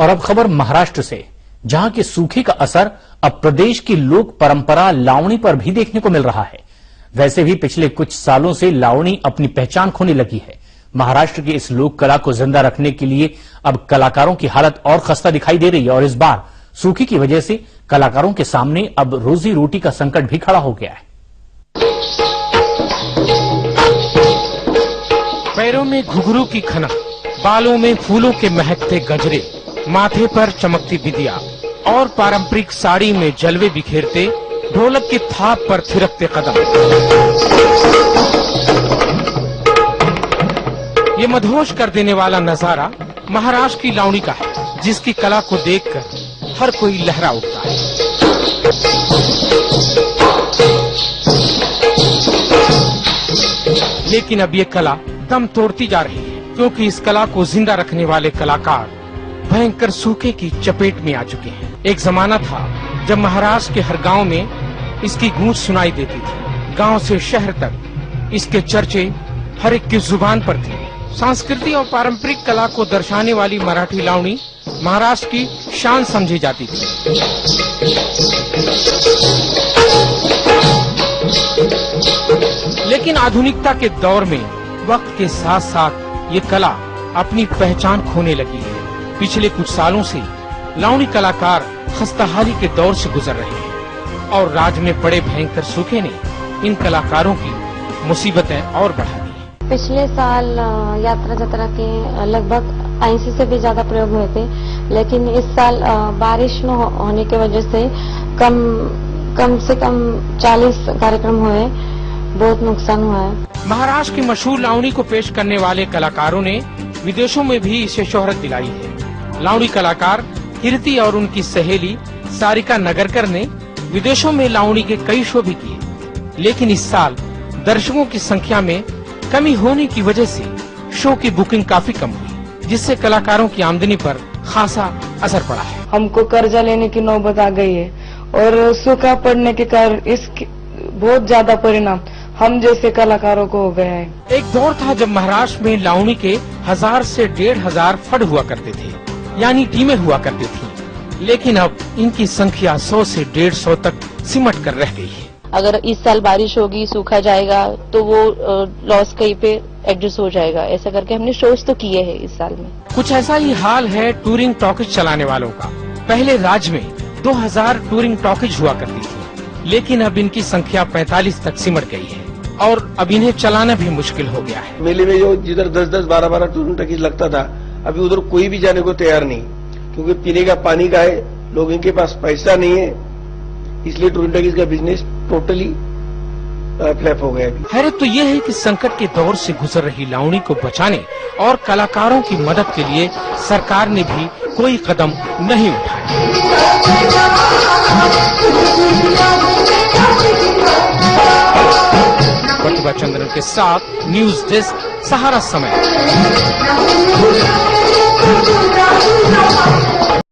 और अब खबर महाराष्ट्र से, जहां के सूखे का असर अब प्रदेश की लोक परंपरा लावणी पर भी देखने को मिल रहा है। वैसे भी पिछले कुछ सालों से लावणी अपनी पहचान खोने लगी है। महाराष्ट्र की इस लोक कला को जिंदा रखने के लिए अब कलाकारों की हालत और खस्ता दिखाई दे रही है और इस बार सूखे की वजह से कलाकारों के सामने अब रोजी रोटी का संकट भी खड़ा हो गया है। पैरों में घुघरू की खनक, बालों में फूलों के महकते गजरे, माथे पर चमकती बिंदिया और पारंपरिक साड़ी में जलवे बिखेरते ढोलक की थाप पर थिरकते कदम। ये मदहोश कर देने वाला नजारा महाराष्ट्र की लावणी का है, जिसकी कला को देखकर हर कोई लहरा उठता है। लेकिन अब ये कला दम तोड़ती जा रही है, क्योंकि इस कला को जिंदा रखने वाले कलाकार भयंकर सूखे की चपेट में आ चुके हैं। एक जमाना था जब महाराष्ट्र के हर गांव में इसकी गूंज सुनाई देती थी। गांव से शहर तक इसके चर्चे हर एक की जुबान पर थे। संस्कृति और पारंपरिक कला को दर्शाने वाली मराठी लावणी महाराष्ट्र की शान समझी जाती थी। लेकिन आधुनिकता के दौर में वक्त के साथ साथ ये कला अपनी पहचान खोने लगी है। पिछले कुछ सालों से लावणी कलाकार खस्ताहाली के दौर से गुजर रहे हैं और राज्य में पड़े भयंकर सूखे ने इन कलाकारों की मुसीबतें और बढ़ा दी। पिछले साल यात्रा जत्रा के लगभग 80 से भी ज्यादा प्रयोग हुए थे, लेकिन इस साल बारिश न होने की वजह से कम से कम 40 कार्यक्रम हुए। बहुत नुकसान हुआ है। महाराष्ट्र की मशहूर लावणी को पेश करने वाले कलाकारों ने विदेशों में भी इसे शोहरत दिलाई है। लावणी कलाकार कीर्ति और उनकी सहेली सारिका नगरकर ने विदेशों में लावणी के कई शो भी किए, लेकिन इस साल दर्शकों की संख्या में कमी होने की वजह से शो की बुकिंग काफी कम हुई, जिससे कलाकारों की आमदनी पर खासा असर पड़ा है। हमको कर्जा लेने की नौबत आ गई है और सूखा पड़ने के कारण इसके बहुत ज्यादा परिणाम हम जैसे कलाकारों को हो गया है। एक दौर था जब महाराष्ट्र में लावणी के 1000 से 1500 फड़ हुआ करते थे, यानी टीमें हुआ करती थी, लेकिन अब इनकी संख्या 100 से 150 तक सिमट कर रह गई है। अगर इस साल बारिश होगी, सूखा जाएगा, तो वो लॉस कहीं पे एडजस्ट हो जाएगा। ऐसा करके हमने शोज तो किए हैं इस साल में। कुछ ऐसा ही हाल है टूरिंग टॉकीज चलाने वालों का। पहले राज्य में 2000 टूरिंग टॉकीज हुआ करती थी, लेकिन अब इनकी संख्या 45 तक सिमट गई है और अब इन्हें चलाना भी मुश्किल हो गया है। मेले में जो जिधर 10-10, 12-12 टूरिंग टॉकीज लगता था, अभी उधर कोई भी जाने को तैयार नहीं, क्योंकि पीने का पानी का है, लोगों के पास पैसा नहीं है, इसलिए टूरिंग टॉकीज का बिजनेस टोटली फ्लैप हो गया। हैरत तो ये है कि संकट के दौर से गुजर रही लावणी को बचाने और कलाकारों की मदद के लिए सरकार ने भी कोई कदम नहीं उठाया। प्रतिभा चंद्रन के साथ न्यूज डेस्क, सहारा समय।